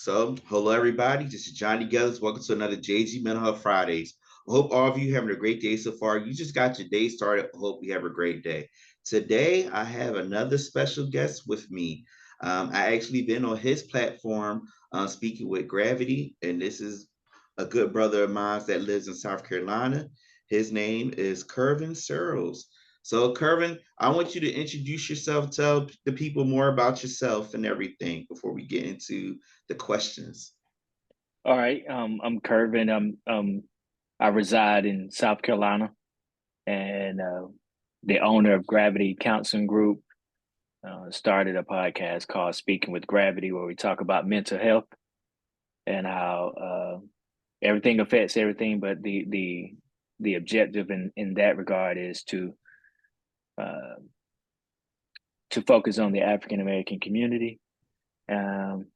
So, hello everybody. This is Johnnie Geathers. Welcome to another JG Mental Health Fridays. I hope all of you having a great day so far. You just got your day started. I hope you have a great day. Today, I have another special guest with me. I actually been on his platform speaking with Gravity, and this is a good brother of mine that lives in South Carolina. His name is Kervin Searles. So, Kervin, I want you to introduce yourself, tell the people more about yourself and everything before we get into the questions. All right. I'm Kervin. I reside in South Carolina, and the owner of Gravity Counseling Group. Started a podcast called Speaking with Gravity, where we talk about mental health and how everything affects everything. But the objective in that regard is uh, to focus on the African American community. Um,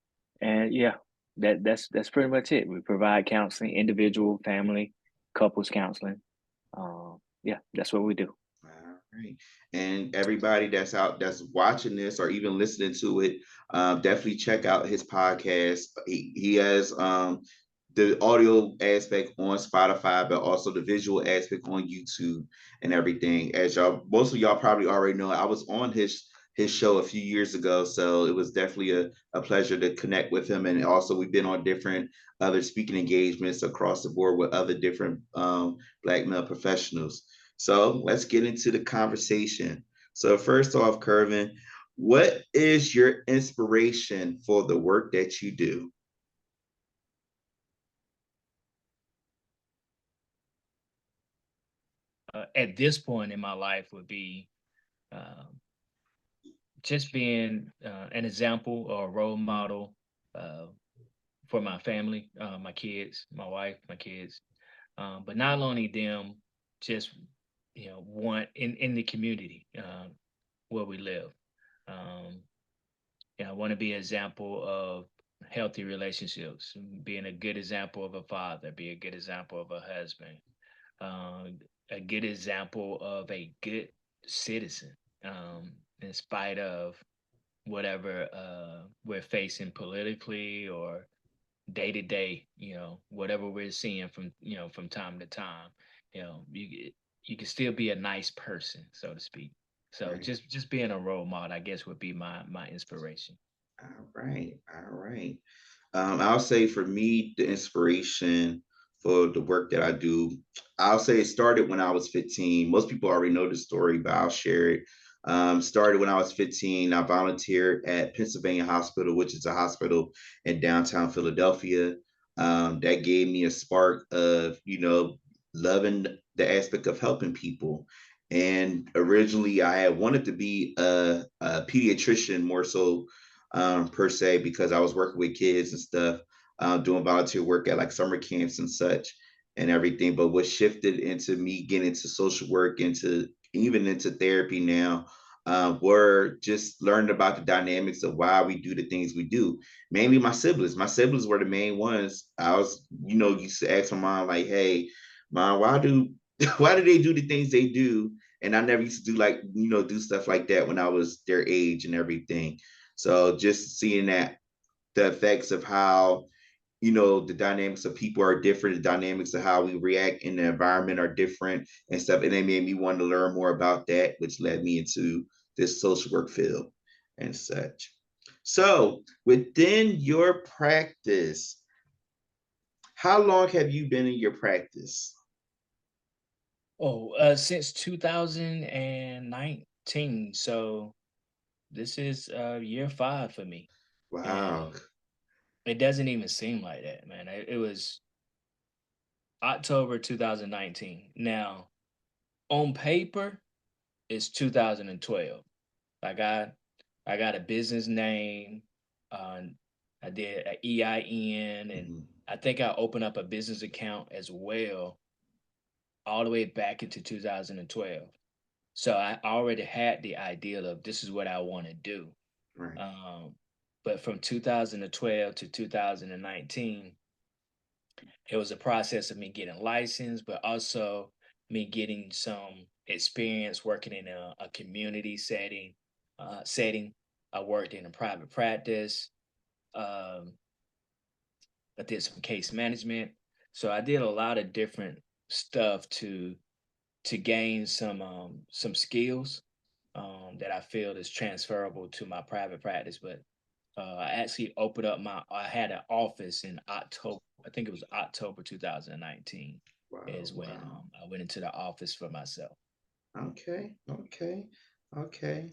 and yeah, that's pretty much it. We provide counseling, individual, family, couples counseling. Yeah, that's what we do. All right. And everybody that's out that's watching this or even listening to it, definitely check out his podcast. He has the audio aspect on Spotify, but also the visual aspect on YouTube and everything. As y'all, most of y'all probably already know, I was on his show a few years ago, so it was definitely a pleasure to connect with him. And also, we've been on different other speaking engagements across the board with other different Black male professionals. So let's get into the conversation. So first off, Kervin, what is your inspiration for the work that you do? At this point in my life, would be um, just being an example or a role model uh, for my family, my kids, my wife, my kids. But not only them, just want in the community where we live. Um, I want to be an example of healthy relationships, being a good example of a father, be a good example of a husband, um, a good example of a good citizen, in spite of whatever we're facing politically or day to day. Whatever we're seeing from time to time. You can still be a nice person, so to speak. So Right. just being a role model, I guess, would be my inspiration. All right. All right. I'll say for me, the inspiration for the work that I do, I'll say it started when I was 15. Most people already know the story, but I'll share it. Started when I was 15. I volunteered at Pennsylvania Hospital, which is a hospital in downtown Philadelphia. That gave me a spark of, loving the aspect of helping people. And originally, I had wanted to be a pediatrician more so per se, because I was working with kids and stuff, doing volunteer work at like summer camps and such and everything. But what shifted into me getting into social work, into even into therapy now, were just learning about the dynamics of why we do the things we do. Mainly my siblings. My siblings were the main ones. I was, used to ask my mom like, "Hey, mom, why do why do they do the things they do?" And I never used to do like, do stuff like that when I was their age and everything. So just seeing that the effects of how, the dynamics of people are different, the dynamics of how we react in the environment are different and stuff. And it made me want to learn more about that, which led me into this social work field and such. So within your practice, how long have you been in your practice? Oh, since 2019. So this is year 5 for me. Wow. And it doesn't even seem like that, man. It was October 2019. Now, on paper, it's 2012. I got I got a business name. Uh, I did an EIN, and Mhm. I think I opened up a business account as well, all the way back into 2012. So I already had the idea of this is what I want to do. Right. Um, but from 2012 to 2019, it was a process of me getting licensed, but also me getting some experience working in a community setting. Setting. I worked in a private practice. Um, I did some case management. So I did a lot of different stuff to gain some skills that I feel is transferable to my private practice. But I actually opened up I had an office in October. I think it was October 2019 Wow, is when wow. I went into the office for myself. Okay, okay, okay.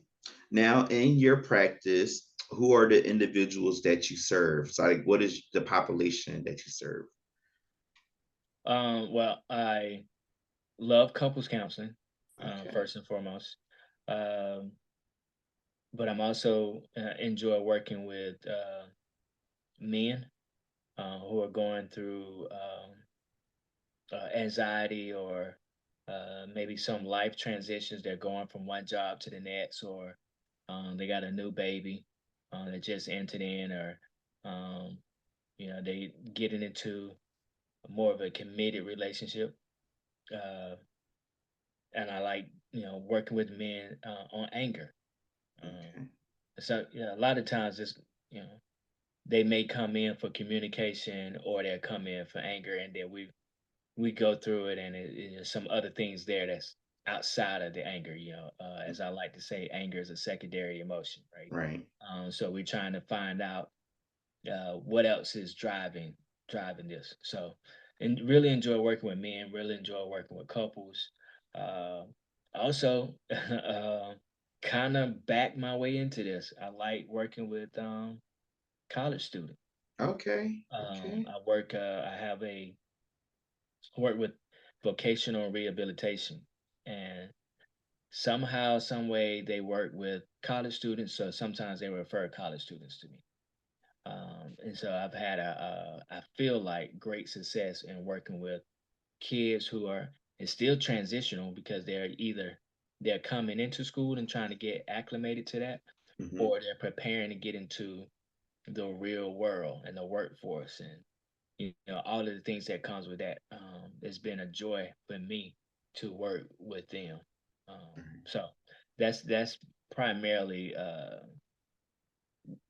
Now, in your practice, who are the individuals that you serve? So, like, what is the population that you serve? Well, I love couples counseling, Okay, first and foremost. Um, but I'm also enjoy working with men who are going through anxiety or maybe some life transitions. They're going from one job to the next, or they got a new baby that just entered in, or um, they getting into more of a committed relationship. Uh, and I like working with men on anger. Um, okay. so a lot of times it's you know they may come in for communication or they'll come in for anger, and then we go through it, and there's some other things there that's outside of the anger. As I like to say, anger is a secondary emotion, right? Right. So we're trying to find out what else is driving this. So, and really enjoy working with men. Really enjoy working with couples. Uh, Also, kind of back my way into this. I like working with college students. Okay. Okay. I have work with vocational rehabilitation, and somehow, some way, they work with college students. So sometimes they refer college students to me. And so I've had I feel like great success in working with kids who are it's still transitional because they're coming into school and trying to get acclimated to that, Hmm. or they're preparing to get into the real world and the workforce, and all of the things that comes with that. It's been a joy for me to work with them. So that's primarily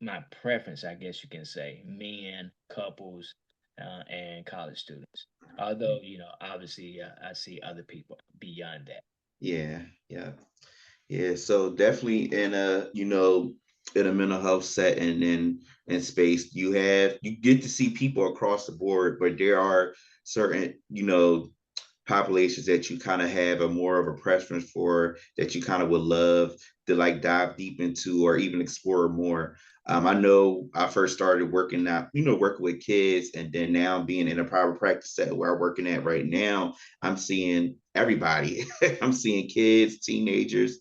my preference, I guess you can say, men, couples, and college students. Although, obviously, I see other people beyond that. Yeah. Yeah. Yeah, so definitely in a mental health setting and in space, you get to see people across the board, but there are certain, populations that you kind of have a more of a preference for that you kind of would love to like dive deep into or even explore more. I know I first started working out, working with kids, and then now being in a private practice set where I'm working at right now, I'm seeing everybody. I'm seeing kids, teenagers,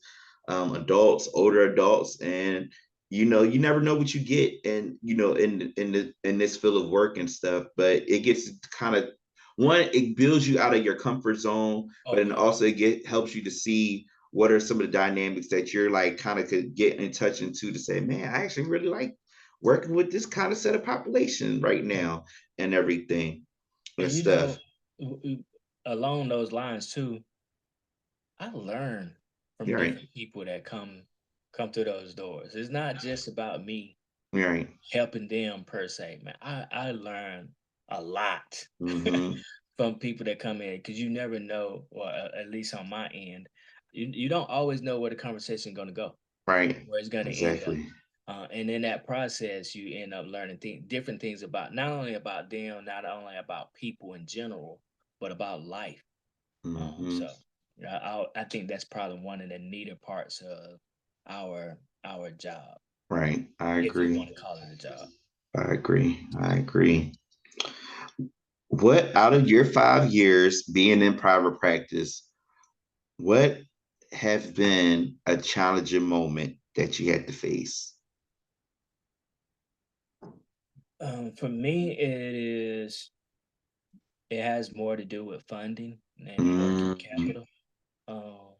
adults, older adults, and you never know what you get, and in this field of work and stuff. But it gets kind of one, it builds you out of your comfort zone, but Oh then yeah. also helps you to see what are some of the dynamics that you're like kind of could get in touch into to say, man, I actually really like working with this kind of set of population right now and everything and And stuff. along those lines too, I learn from You're right. different people that come through those doors. It's not just about me You're right. helping them per se, man. I learn a lot Mm-hmm. from people that come in because you never know, or at least on my end, you don't always know where the conversation going to go, Right. where it's going to end up. Exactly. And in that process, you end up learning different things about not only about them, not only about people in general, but about life. Mm-hmm. So yeah, I think that's probably one of the neater parts of our job, Right. I if you want agree. to call it a job. I agree. I agree. What out of your 5 years being in private practice, what have been a challenging moment that you had to face? For me, it has more to do with funding and working Mm, capital. Um,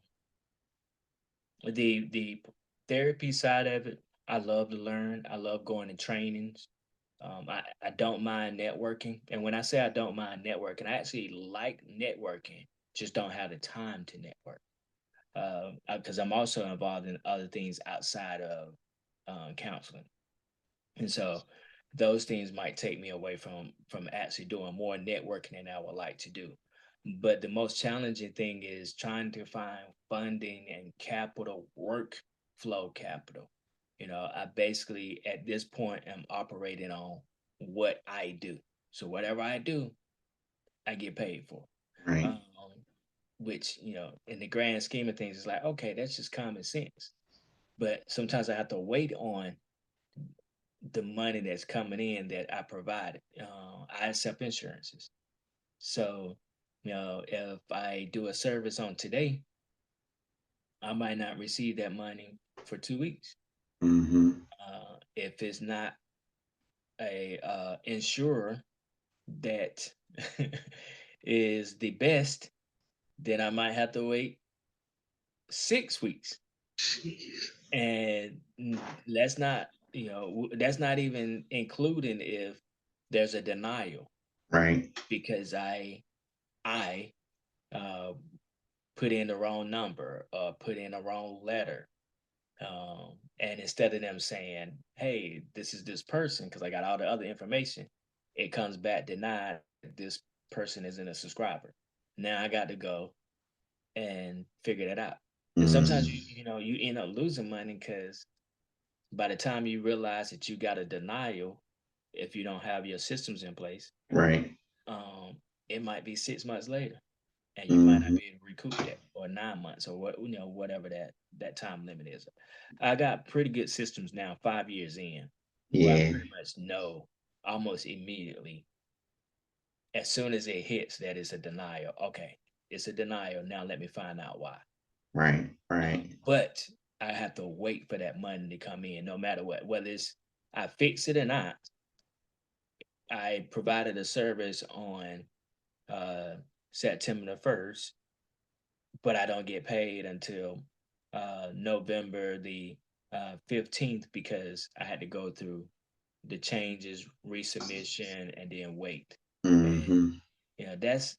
the therapy side of it, I love to learn. I love going to trainings. I don't mind networking, and when I say I don't mind networking, I actually like networking. Just don't have the time to network because I'm also involved in other things outside of counseling. And so those things might take me away from actually doing more networking than I would like to do. But the most challenging thing is trying to find funding and capital, workflow capital. I basically at this point am operating on what I do. So whatever I do, I get paid for. Right. Um, which, in the grand scheme of things, it's like, okay, that's just common sense. But sometimes I have to wait on the money that's coming in that I provided. I accept insurances. So, if I do a service on today, I might not receive that money for 2 weeks. Mm-hmm. If it's not a insurer that is the best, then I might have to wait 6 weeks. Jeez. And let's not, that's not even including if there's a denial Right. because I uh, put in the wrong number or put in the wrong letter. And instead of them saying, "Hey, this is this person," because I got all the other information, it comes back denied. This person isn't a subscriber. Now I got to go and figure that out. And sometimes Mm. you end up losing money because by the time you realize that you got a denial, if you don't have your systems in place, Right. um, it might be 6 months later, and you might not Mm-hmm. be able to recoup that, or 9 months, or whatever that time limit is. I got pretty good systems now, 5 years in, where I Yeah. pretty much know almost immediately as soon as it hits that it's a denial. Okay, it's a denial. Now let me find out why. Right. Right. But I have to wait for that money to come in, no matter what, whether it's I fix it or not. I provided a service on uh, September the 1st, but I don't get paid until November the 15th because I had to go through the changes, resubmission, and then wait. And Mm-hmm. that's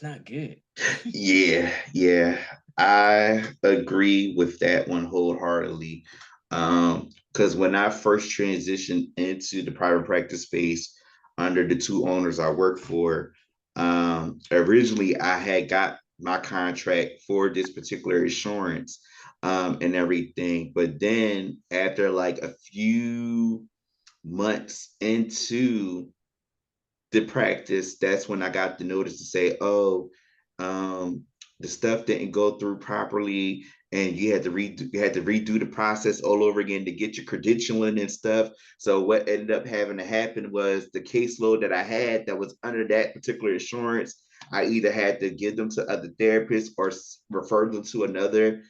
not good. Yeah, yeah, I agree with that one wholeheartedly. Because when I first transitioned into the private practice space under the two owners I worked for, originally I had got my contract for this particular insurance, and everything. But then after like a few months into the practice, that's when I got the notice to say, oh, um, the stuff didn't go through properly, and you had to redo the process all over again to get your credentialing and stuff. So what ended up having to happen was the caseload that I had that was under that particular insurance, I either had to give them to other therapists or refer them to another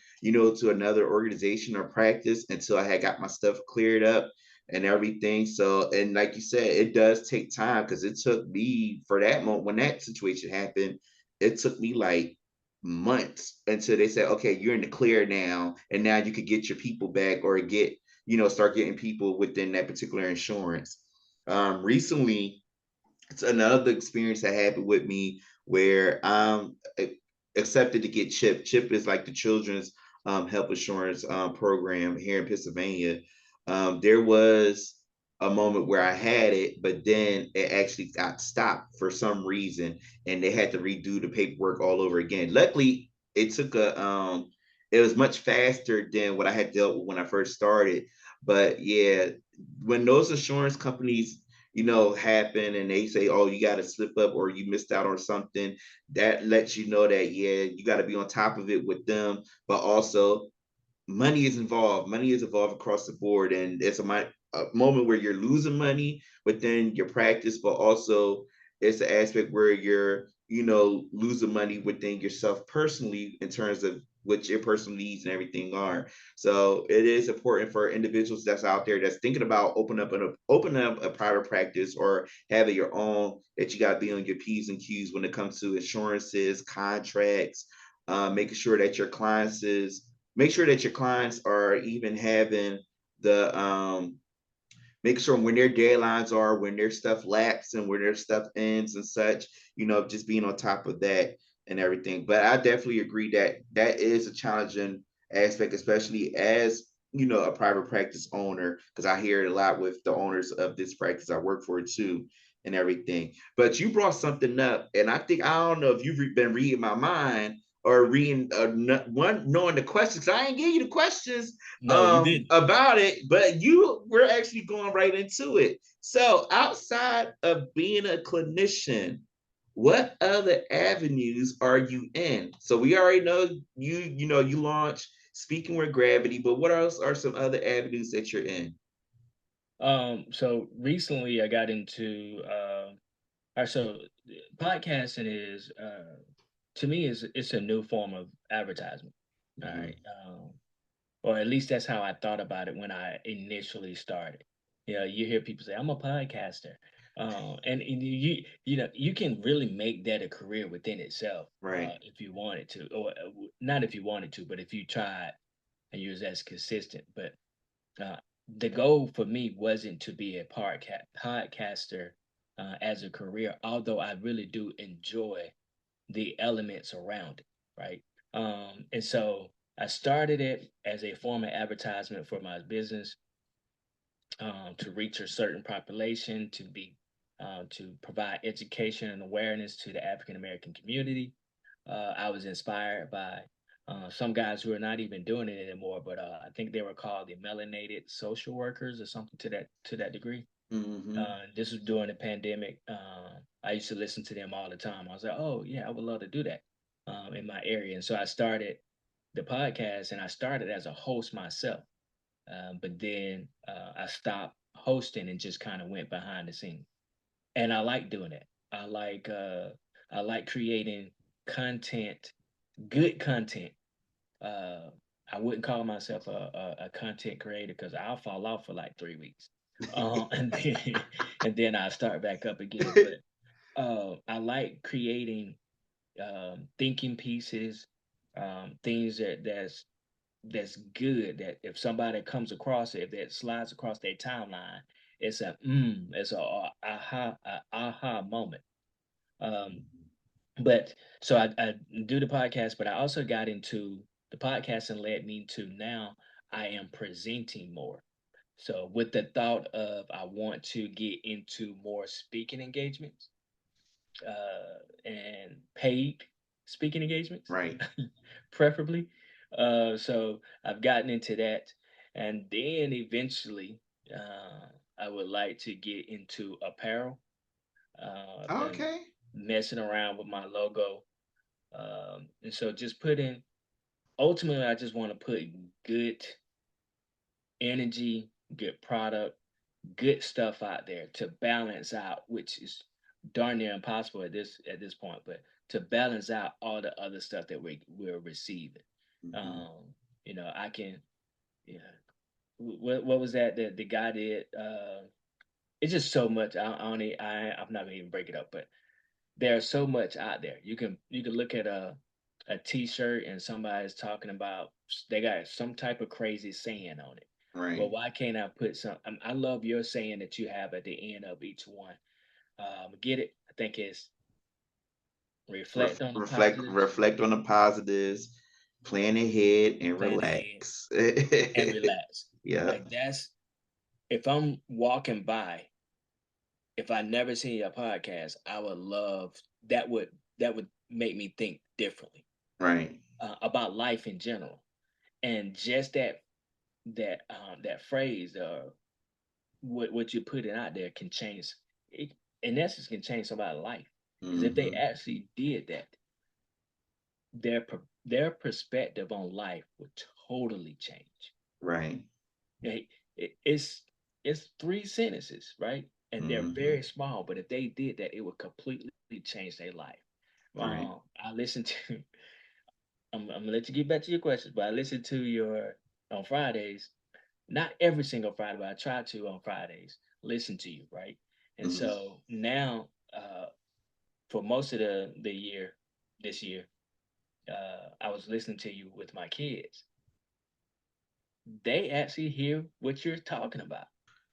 organization or practice until I had got my stuff cleared up and everything. So, and like you said, it does take time because it took me for that moment when that situation happened, it took me like months until they said, okay, you're in the clear now, and now you could get your people back or start getting people within that particular insurance. Recently, it's another experience that happened with me where accepted to get CHIP. CHIP is like the Children's Health Insurance program here in Pennsylvania. There was a moment where I had it, but then it actually got stopped for some reason, and they had to redo the paperwork all over again. Luckily, it was much faster than what I had dealt with when I first started. But yeah, when those insurance companies happen and they say, oh, you got to slip up or you missed out on something, that lets you know that, yeah, you got to be on top of it with them. But also, money is involved. Money is involved across the board. And it's a moment where you're losing money within your practice, but also it's an aspect where you're losing money within yourself personally in terms of what your personal needs and everything are. So it is important for individuals that's out there that's thinking about opening up a private practice or having your own, that you got to be on your P's and Q's when it comes to insurances, contracts, making sure that your clients is make sure that your clients are even having the making sure when their deadlines are, when their stuff lapses and when their stuff ends and such, just being on top of that and everything. But I definitely agree that that is a challenging aspect, especially as a private practice owner, because I hear it a lot with the owners of this practice I work for too, and everything. But you brought something up, and I don't know if you've been reading my mind or reading one knowing the questions. I ain't give you the questions No, you didn't. about it, but we're actually going right into it. So outside of being a clinician, what other avenues are you in? So we already know you launch Speaking with Gravity, but what else are some other avenues that you're in? So recently I got into so podcasting is to me is it's a new form of advertisement. All right. Mm-hmm. Or at least that's how I thought about it when I initially started. You hear people say, "I'm a podcaster," and you can really make that a career within itself Right. if you wanted to, or not if you wanted to, but if you tried and you was as consistent. But uh, the goal for me wasn't to be a podcaster as a career, although I really do enjoy the elements around it, right? And so I started it as a form of advertisement for my business to reach a certain population, to provide education and awareness to the African American community. I was inspired by some guys who are not even doing it anymore, but I think they were called the melanated social workers or something to that degree. Mm-hmm. This was during the pandemic. I used to listen to them all the time. I was like, oh yeah, I would love to do that in my area. And so I started the podcast, and I started as a host myself. But then I stopped hosting and just kind of went behind the scenes. And I like doing it. I like creating content, good content. uh, I wouldn't call myself a content creator because I'll fall off for like 3 weeks, and then and then I start back up again. But I like creating thinking pieces, things that's good. That if somebody comes across it, if that slides across their timeline, it's a aha moment. Um, but so I do the podcast, but I also got into the podcast and led me to now I am presenting more. So with the thought of I want to get into more speaking engagements and paid speaking engagements, Right. preferably. So I've gotten into that, and then eventually I would like to get into apparel. I've been Okay. messing around with my logo. And so just putting ultimately I just want to put good energy, good product, good stuff out there to balance out, which is darn near impossible at this point, but to balance out all the other stuff that we're receiving. Mm-hmm. Um, I can yeah. What was that the guy did? It's just so much. I'm not gonna even break it up, but there's so much out there. You can look at a t-shirt and somebody's talking about they got some type of crazy saying on it. Well, Right. why can't I put some I love your saying that you have at the end of each one. Get it? I think it's reflect on the positives, Reflect on the positives, plan ahead, and plan ahead, relax. and relax. Yeah. Like that's if I'm walking by, if I never seen your podcast, I would love that would make me think differently Right. about life in general. And just that phrase, what you're putting out there can change it, in essence can change somebody's life. Because if they Mm-hmm. actually did that, their perspective on life would totally change. Right. It, it's three sentences, right? And they're Mm-hmm. very small, but if they did that, it would completely change their life. Right. I listened to. I'm gonna let you get back to your questions, but I listened to your on Fridays. Not every single Friday, but I try to on Fridays listen to you, right? And Mm-hmm. so now, for most of the year, this year, I was listening to you with my kids. They actually hear what you're talking about,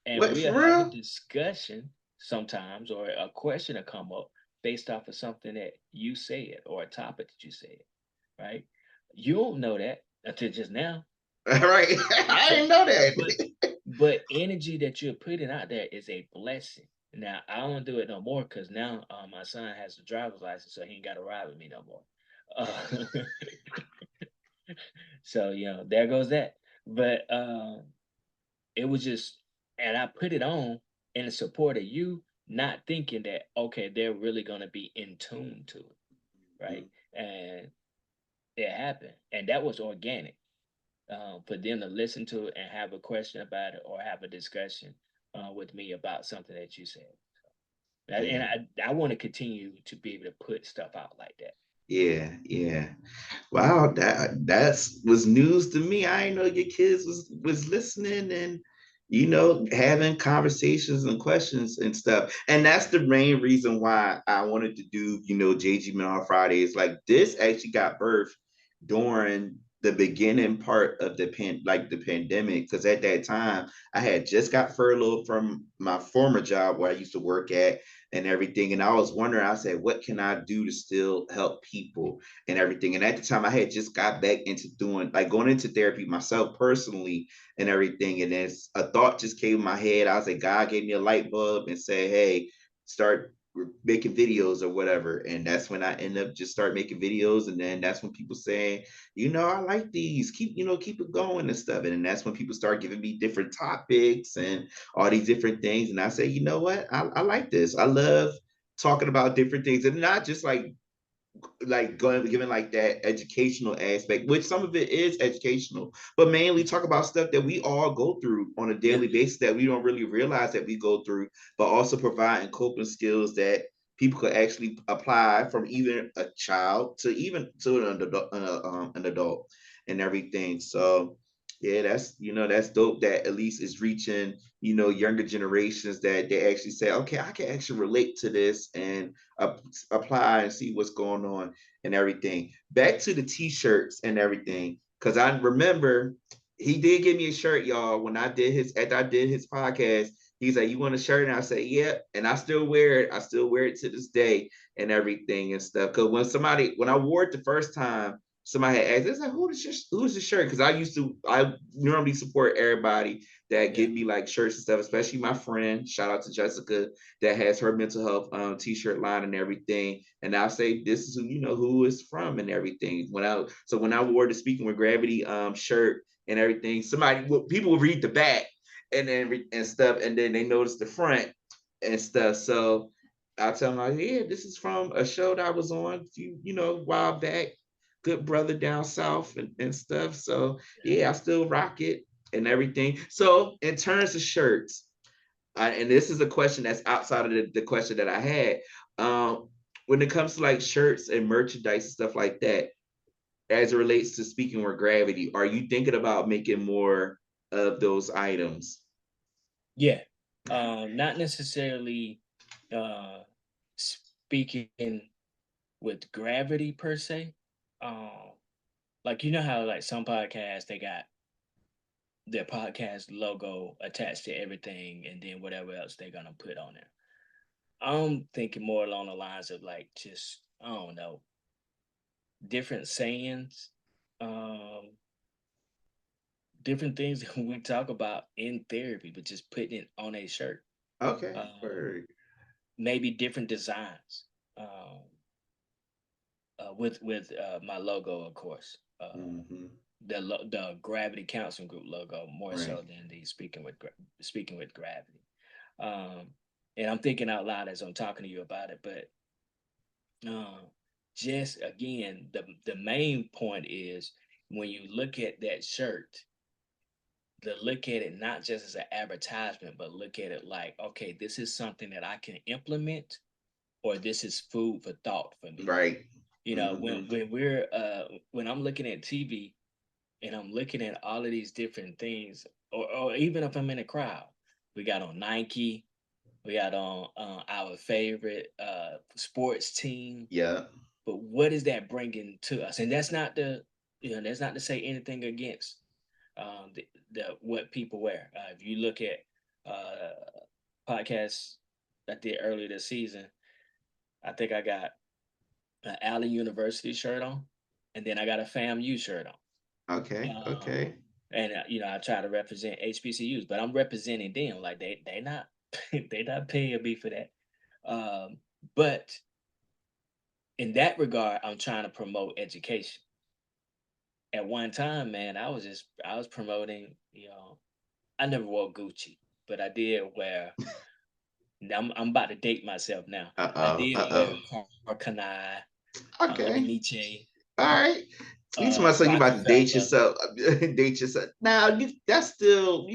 and What, we'll for have a real? discussion sometimes, or a question will come up based off of something that you said or a topic that you said, right? You don't know that until just now. Right. I So, didn't know but that. energy that you're putting out there is a blessing. Now I don't do it no more because now my son has a driver's license, so he ain't got to ride with me no more. Uh, so there goes that. But it was just, and I put it on in support of you, not thinking that okay, they're really gonna be in tune to it, right? And it happened, and that was organic. For them to listen to it and have a question about it or have a discussion with me about something that you said. And Yeah. I want to continue to be able to put stuff out like that. Yeah. Yeah. Wow, that's was news to me. I didn't know your kids was listening and having conversations and questions and stuff. And that's the main reason why I wanted to do JG Men on Fridays. Like this actually got birthed during the beginning part of the pandemic, because at that time I had just got furloughed from my former job where I used to work at and everything, and I was wondering, I said, what can I do to still help people and everything. And at the time, I had just got back into doing like going into therapy myself personally and everything. And then a thought just came in my head. I was like, God gave me a light bulb and said, hey, start making videos or whatever. And that's when I end up just start making videos. And then that's when people saying, I like these, keep it going and stuff. And then that's when people start giving me different topics and all these different things. And I say, you know what? I like this. I love talking about different things and not just like going given like that educational aspect, which some of it is educational, but mainly talk about stuff that we all go through on a Yeah, daily basis that we don't really realize that we go through, but also providing coping skills that people could actually apply from even a child to even to an adult and everything. So yeah, that's dope that at least is reaching younger generations, that they actually say, okay, I can actually relate to this and uh, apply and see what's going on and everything. Back to the t-shirts and everything, because I remember he did give me a shirt, y'all, when I did his after I did his podcast. He's like, "You want a shirt?" And I say, "Yeah," and I still wear it. I still wear it to this day and everything and stuff. Because when I wore it the first time, somebody had asked, "It's like, who's the shirt?" Because I normally support everybody that yeah, give me like shirts and stuff, especially my friend. Shout out to Jessica that has her mental health t-shirt line and everything. And I'll say this is who is from and everything. When I wore the Speaking with Gravity shirt and everything, people would read the back and stuff, and then they notice the front and stuff. So I tell them like, yeah, this is from a show that I was on a few, while back. Good brother down south and stuff. So yeah, I still rock it and everything. So in terms of shirts, and this is a question that's outside of the question that I had. Um, when it comes to like shirts and merchandise and stuff like that, as it relates to Speaking with Gravity, are you thinking about making more of those items? yeah. Not necessarily uh, speaking with gravity per se. Um, like how like some podcasts they got their podcast logo attached to everything, and then whatever else they're gonna put on there. I'm thinking more along the lines of like just I don't know different sayings, um, different things that we talk about in therapy, but just putting it on a shirt. Okay, Um, word. Maybe different designs um, with my logo, of course. Mm-hmm. The Gravity Counseling Group logo more Right. so than the Speaking with Gravity. Um, and I'm thinking out loud as I'm talking to you about it, but uh, just again, the main point is when you look at that shirt, to look at it not just as an advertisement, but look at it like, okay, this is something that I can implement, or this is food for thought for me. Right. When Mm-hmm. when I'm looking at TV and I'm looking at all of these different things, or even if I'm in a crowd, we got on Nike, we got on our favorite sports team. Yeah. But what is that bringing to us? And that's not to say anything against the what people wear. If you look at uh, podcasts I did earlier this season, I think I got an Allen University shirt on, and then I got a FAMU shirt on. Okay. Okay. And I try to represent HBCUs, but I'm representing them. Like they not they not paying me for that. But in that regard, I'm trying to promote education. At one time, man, I was promoting. I never wore Gucci, but I did wear. I'm about to date myself now. I Uh-oh. did wear Uh-oh. Carcanai, Okay. Aniche, All right. You tell myself you about to date Rockefeller. yourself, date yourself. Now that's still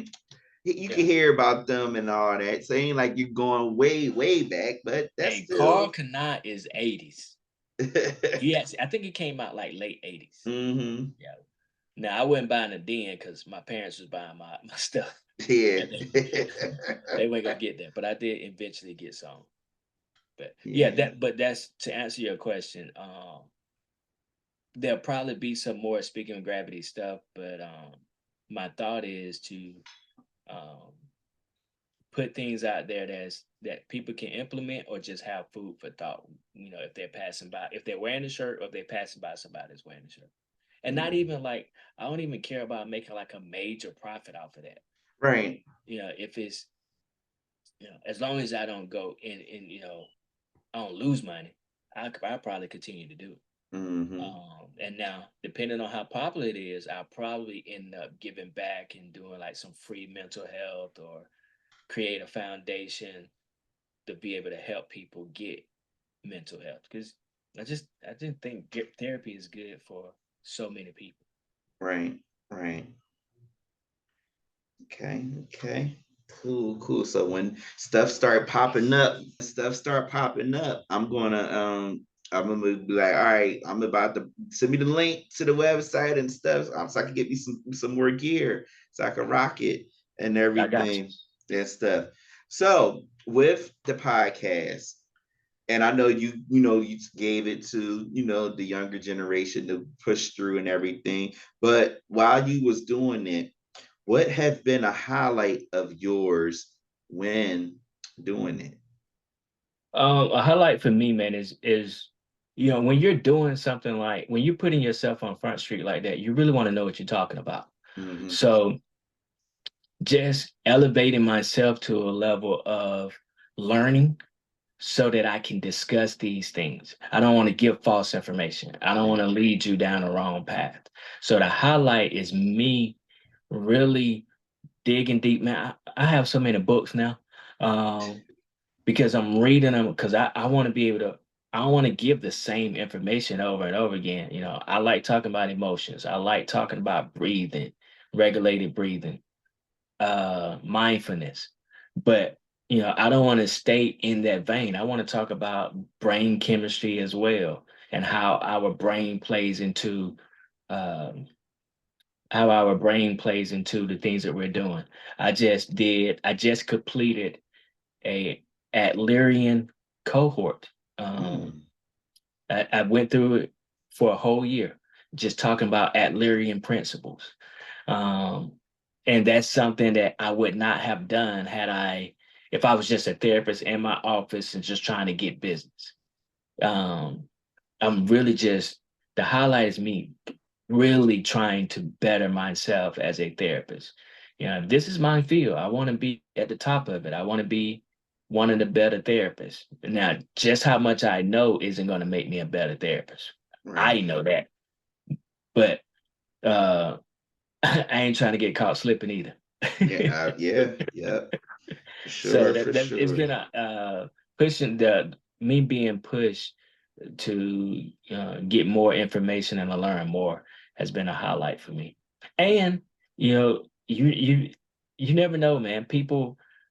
you can Yeah. hear about them and all that. So it ain't like you're going way, way back, but that's Hey, Carl still Kanai is 80s. I think he came out like late 80s. hmm. Yeah. Now I wasn't buying it then because my parents was buying my stuff. Yeah. And they weren't gonna get that. But I did eventually get some. But yeah, Yeah. that's to answer your question. There'll probably be some more speaking of gravity stuff, but my thought is to um put things out there that people can implement or just have food for thought. If they're passing by, if they're wearing a shirt or if they're passing by somebody that's wearing a shirt. And not Mm. even like I don't even care about making like a major profit off of that. Right. If it's as long as I don't go in I don't lose money, I probably continue to do it. Hmm. And now, depending on how popular it is, I'll probably end up giving back and doing like some free mental health or create a foundation to be able to help people get mental health. Because I didn't think therapy is good for so many people. Right. Right. Okay, okay. Cool, cool. So when stuff start popping up, I'm gonna be like, all right, I'm about to send me the link to the website and stuff, so I can get me some more gear so I can rock it and I got you. everything and stuff. So with the podcast, and I know you gave it to the younger generation to push through and everything, but while you was doing it, what have been a highlight of yours when doing it? A highlight for me, man, is when you're doing something like when you're putting yourself on Front Street like that, you really want to know what you're talking about. Hmm. So just elevating myself to a level of learning so that I can discuss these things. I don't want to give false information. I don't want Right. to lead you down the wrong path. So the highlight is me really digging deep. Man, I have so many books now because I'm reading them because I want to be able to. I don't want to give the same information over and over again. I like talking about emotions. I like talking about breathing, regulated breathing, mindfulness. But I don't want to stay in that vein. I want to talk about brain chemistry as well and um, how our brain plays into the things that we're doing. I just completed a Adlerian cohort. Um, Mm. I went through it for a whole year, just talking about Adlerian principles. Um, and that's something that I would not have done if I was just a therapist in my office and just trying to get business. Um, I'm really just, the highlight is me really trying to better myself as a therapist. This is my field. I want to be at the top of it. I want to be one of the better therapists. Now, just how much I know isn't going to make me a better therapist. Right. I know that, but uh, I ain't trying to get caught slipping either. Yeah. Yeah. Yeah. For So sure. that For that it's sure. been a pushing the me being pushed to get more information and to learn more has been a highlight for me. And you never know, man.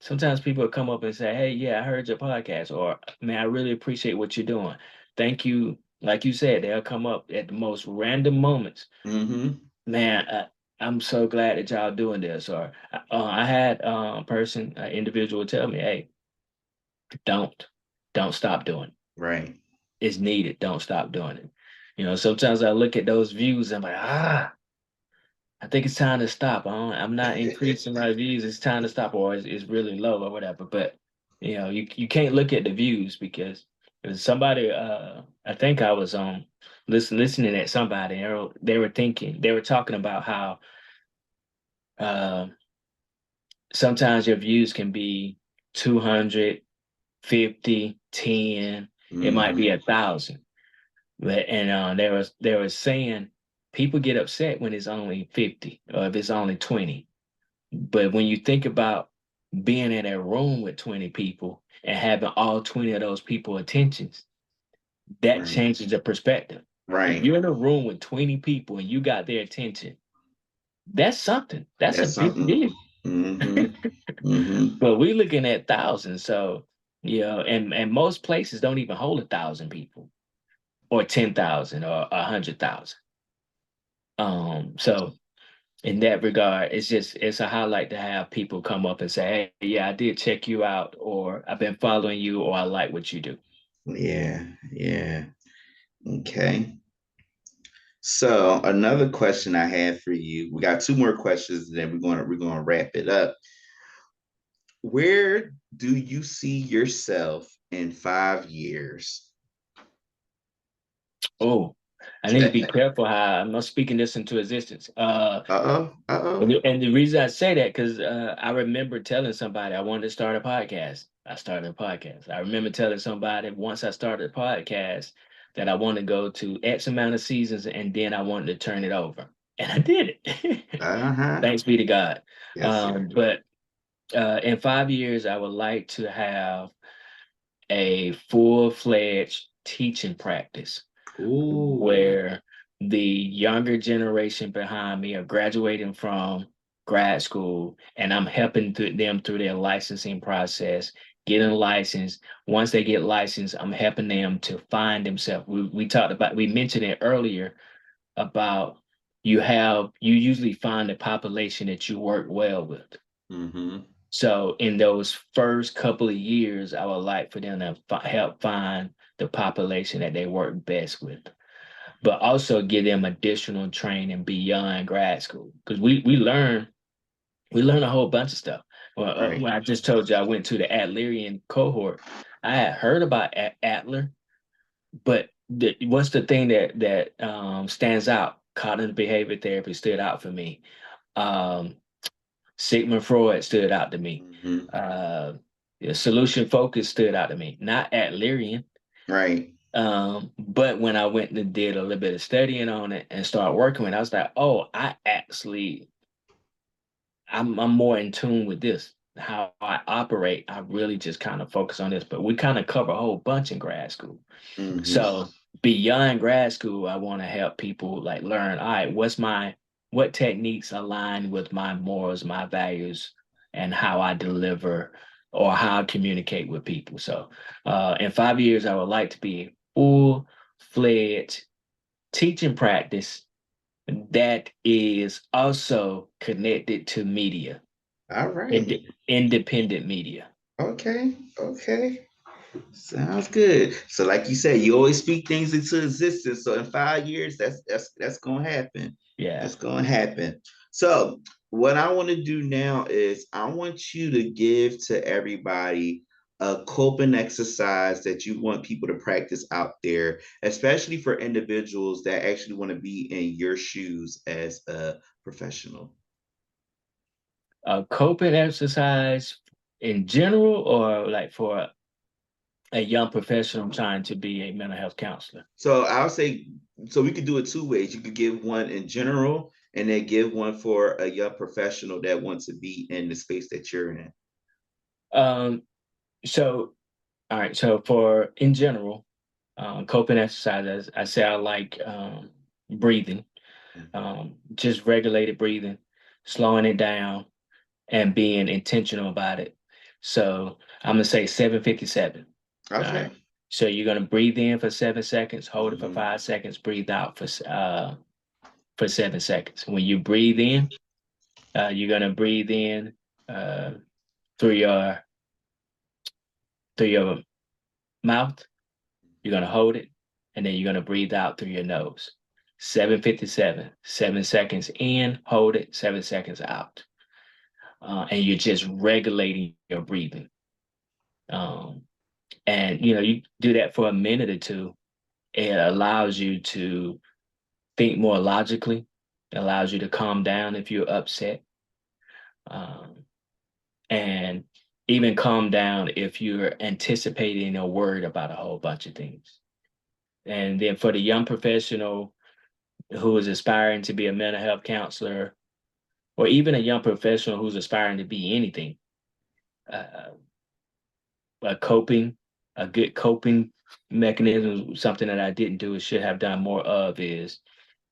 Sometimes people come up and say, "Hey, yeah, I heard your podcast," or "Man, I really appreciate what you're doing. Thank you." Like you said, they'll come up at the most random moments. Hmm. Man, I'm so glad that y'all doing this. Or I had a person, an individual, tell me, "Hey, don't don't stop doing it. Right. It's needed. Don't stop doing it." Sometimes I look at those views and I'm like, I think it's time to stop. I'm not increasing my views. It's time to stop, or it's really low or whatever. But you can't look at the views because there's somebody. I think I was on listening at somebody. They were talking about how Uh, Sometimes your views can be 250, 10. It might be Mm-hmm. 1,000. And there was saying people get upset when it's only 50 or if it's only 20. But when you think about being in a room with 20 people and having all 20 of those people attentions, that Right. changes the perspective. If Right. you're in a room with 20 people and you got their attention, that's something. That's a That's big something. deal. Mm-hmm. Mm-hmm. But we're looking at thousands. So, and most places don't even hold 1,000 people or 10,000 or 100,000. So in that regard, it's a highlight to have people come up and say, "Hey, yeah, I did check you out," or "I've been following you," or "I like what you do." Yeah. Yeah. Okay. So another question I had for you. We got two more questions, and then we're gonna wrap it up. Where do you see yourself in 5 years? Oh, I need to be careful how I'm not speaking this into existence. Uh-oh. And Uh-oh. the reason I say that because I remember telling somebody I wanted to start a podcast. I started a podcast. I remember telling somebody once I started a podcast that I want to go to X amount of seasons and then I wanted to turn it over, and I did it. Uh-huh. Thanks be to God. Yes, sir. But in 5 years, I would like to have a full-fledged teaching practice Ooh. where the younger generation behind me are graduating from grad school and I'm helping them through their licensing process, getting licensed. Once they get licensed, I'm helping them to find themselves. We mentioned it earlier about you usually find a population that you work well with. Mm-hmm. So in those first couple of years, I would like for them to help find the population that they work best with, but also give them additional training beyond grad school because we learn a whole bunch of stuff. Well, Right. when I just told you I went to the Adlerian cohort, I had heard about Adler, but what's the thing that stands out? Cognitive behavior therapy stood out for me. Um, Sigmund Freud stood out to me. Mm-hmm. Uh, Solution focus stood out to me. Not Adlerian. Right. But when I went and did a little bit of studying on it and started working with it, I was like, oh, I'm more in tune with this. How I operate, I really just kind of focus on this. But we kind of cover a whole bunch in grad school. Mm-hmm. So beyond grad school, I want to help people like learn, all right, what techniques align with my morals, my values, and how I deliver or how I communicate with people. So in 5 years, I would like to be full-fledged teaching practice that is also connected to media, All right. independent media. Okay. Okay. Sounds good. So, like you said, you always speak things into existence. So, in 5 years, that's gonna happen. Yeah. That's gonna happen. So, what I want to do now is I want you to give to everybody a coping exercise that you want people to practice out there, especially for individuals that actually want to be in your shoes as a professional. A coping exercise in general, or like for a young professional trying to be a mental health counselor? So I'll say, so we could do it two ways. You could give one in general, and then give one for a young professional that wants to be in the space that you're in. Um, so, all right. So for in general, coping exercises, I say I like breathing, just regulated breathing, slowing it down, and being intentional about it. So I'm gonna say 757. All right. Okay. So you're gonna breathe in for 7 seconds, hold it for Mm-hmm. 5 seconds, breathe out for 7 seconds. When you breathe in, you're gonna breathe in uh, through your mouth. You're gonna hold it, and then you're gonna breathe out through your nose. 757, 7 seconds in, hold it, 7 seconds out, and you're just regulating your breathing. Um, and you do that for a minute or two. It allows you to think more logically. It allows you to calm down if you're upset. um, and even calm down if you're anticipating or worried about a whole bunch of things. And then for the young professional who is aspiring to be a mental health counselor, or even a young professional who's aspiring to be anything, uh, a coping, a good coping mechanism, something that I didn't do and should have done more of is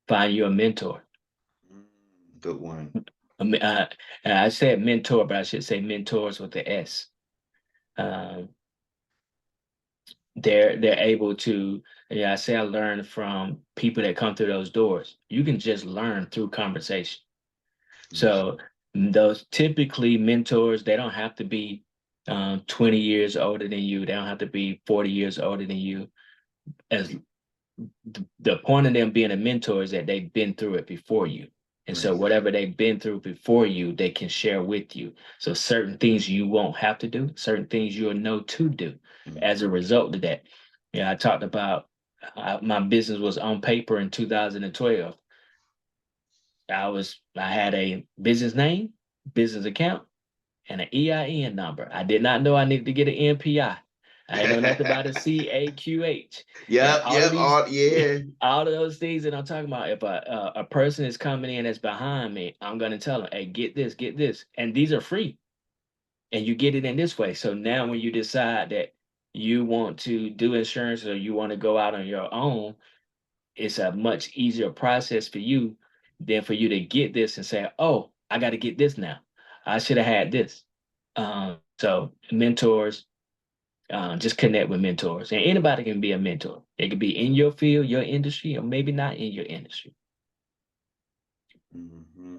find you a mentor. Good one. And I said mentor, but I should say mentors with the S. Um, they're able to, yeah, I say I learned from people that come through those doors. You can just learn through conversation. Mm, So those typically mentors, they don't have to be 20 years older than you. They don't have to be 40 years older than you. As the point of them being a mentor is that they've been through it before you. And so right. whatever they've been through before you, they can share with you. So certain things you won't have to do, certain things you'll know to do as a Mm-hmm. result of that. Yeah, I talked about my business was on paper in 2012. I had a business name, business account, and an EIN number. I did not know I needed to get an NPI. I didn't know nothing about a CAQH. And Yep, all of yep, these, all yeah. all of those things that I'm talking about, if a person is coming in that's behind me, I'm going to tell them, hey, get this, get this. And these are free. And you get it in this way. So now when you decide that you want to do insurance or you want to go out on your own, it's a much easier process for you than for you to get this and say, oh, I got to get this now. I should have had this. So mentors, just connect with mentors, and anybody can be a mentor. It could be in your field, your industry, or maybe not in your industry. Hmm.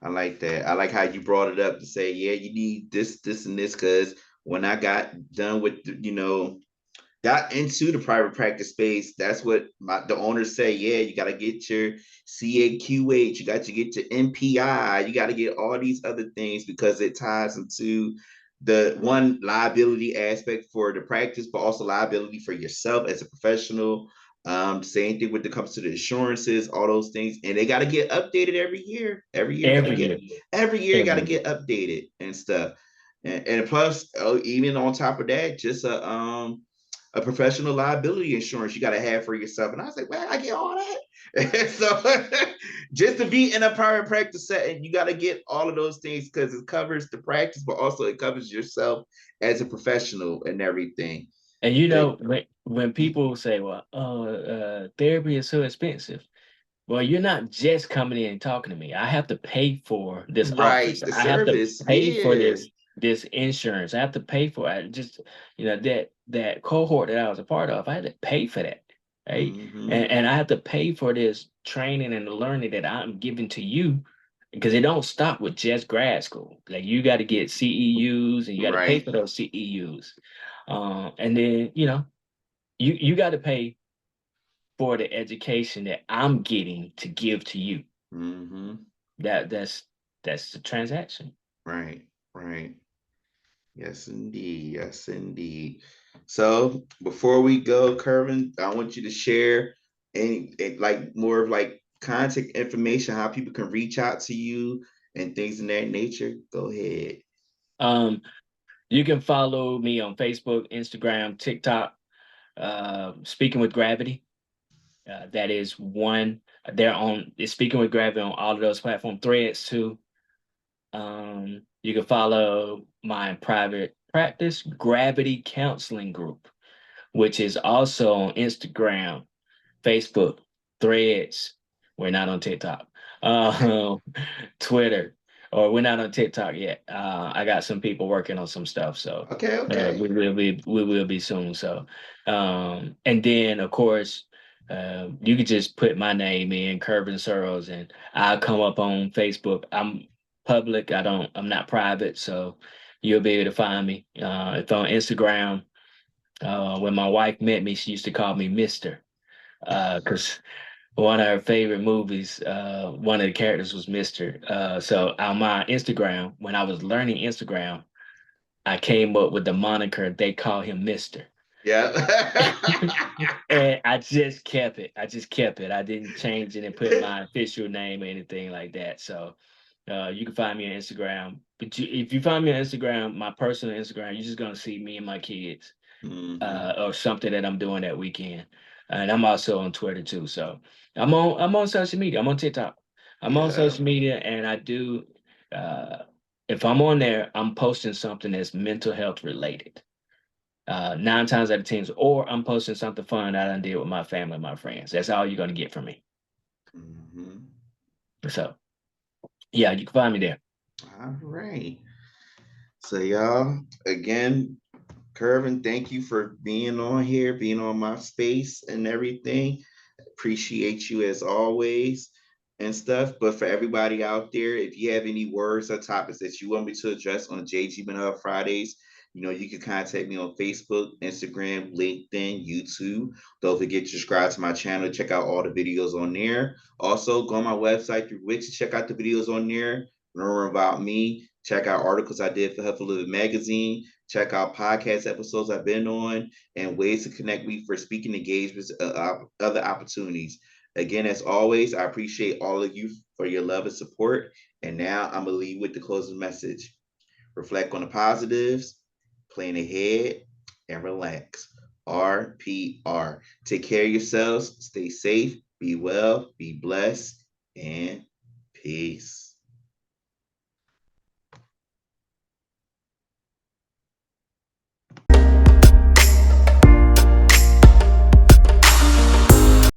I like that. I like how you brought it up to say, yeah, you need this, this, and this. Because when I got done with, got into the private practice space, that's what the owners say. Yeah, you got to get your CAQH, you got to get your MPI, you got to get all these other things because it ties into the one liability aspect for the practice, but also liability for yourself as a professional. Same thing when it comes to the insurances, all those things, and they got to get updated every year. Every year, got to Every get year, every year, got every to year. get updated and stuff. And plus, oh, even on top of that, just a professional liability insurance you got to have for yourself. And I was like, well, I get all that. So just to be in a private practice setting, you got to get all of those things because it covers the practice, but also it covers yourself as a professional and everything. And you Like, know, when people say, "Well, therapy is so expensive," well, you're not just coming in and talking to me. I have to pay for this office. right, the I have to service, pay for yeah. this insurance. I have to pay for it. Just that cohort that I was a part of. I had to pay for that, right? Mm-hmm. And I have to pay for this training and learning that I'm giving to you because it don't stop with just grad school. Like you got to get CEUs and you got to pay Right. for those CEUs, and then you got to pay for the education that I'm getting to give to you. Mm-hmm. That's the transaction. Right. Right. Yes, indeed. Yes, indeed. So before we go, Kervin, I want you to share like more of like contact information, how people can reach out to you and things in that nature. Go ahead. Um, you can follow me on Facebook, Instagram, TikTok, Speaking with Gravity. That is one. They're on it's Speaking with Gravity on all of those platform threads too. You can follow my private practice Gravity Counseling Group, which is also on Instagram, Facebook, Threads. We're not on TikTok. Uh, Twitter, or we're not on TikTok yet. I got some people working on some stuff, so Okay, okay. we will be soon. So, and then of course, you could just put my name in Kervin Searles, and I'll come up on Facebook. I'm public. I'm not private, so you'll be able to find me. It's on Instagram. When my wife met me, she used to call me Mister because one of her favorite movies, one of the characters was Mister. So on my Instagram, when I was learning Instagram, I came up with the moniker they call him Mister. Yeah. And I just kept it. I just kept it. I didn't change it and put my official name or anything like that. So You can find me on Instagram. But if you find me on Instagram, my personal Instagram, you're just gonna see me and my kids, Mm-hmm. or something that I'm doing that weekend. And I'm also on Twitter too. So I'm on social media. I'm on TikTok. I'm on Yeah. social media, and I do. Uh, if I'm on there, I'm posting something that's mental health related. 9 times out of 10, or I'm posting something fun that I done did with my family and my friends. That's all you're gonna get from me. Mm-hmm. So yeah, you can find me there. All right. So y'all, again, Kervin, thank you for being on here, being on my space and everything. Appreciate you as always and stuff. But for everybody out there, if you have any words or topics that you want me to address on JG Menard Fridays, you can contact me on Facebook, Instagram, LinkedIn, YouTube. Don't forget to subscribe to my channel. Check out all the videos on there. Also, go on my website through which to check out the videos on there. Learn more about me. Check out articles I did for Helpful Living Magazine. Check out podcast episodes I've been on and ways to connect me for speaking engagements, other opportunities. Again, as always, I appreciate all of you for your love and support. And now I'm going to leave with the closing message. Reflect on the positives, plan ahead, and relax. RPR. Take care of yourselves, stay safe, be well, be blessed, and peace.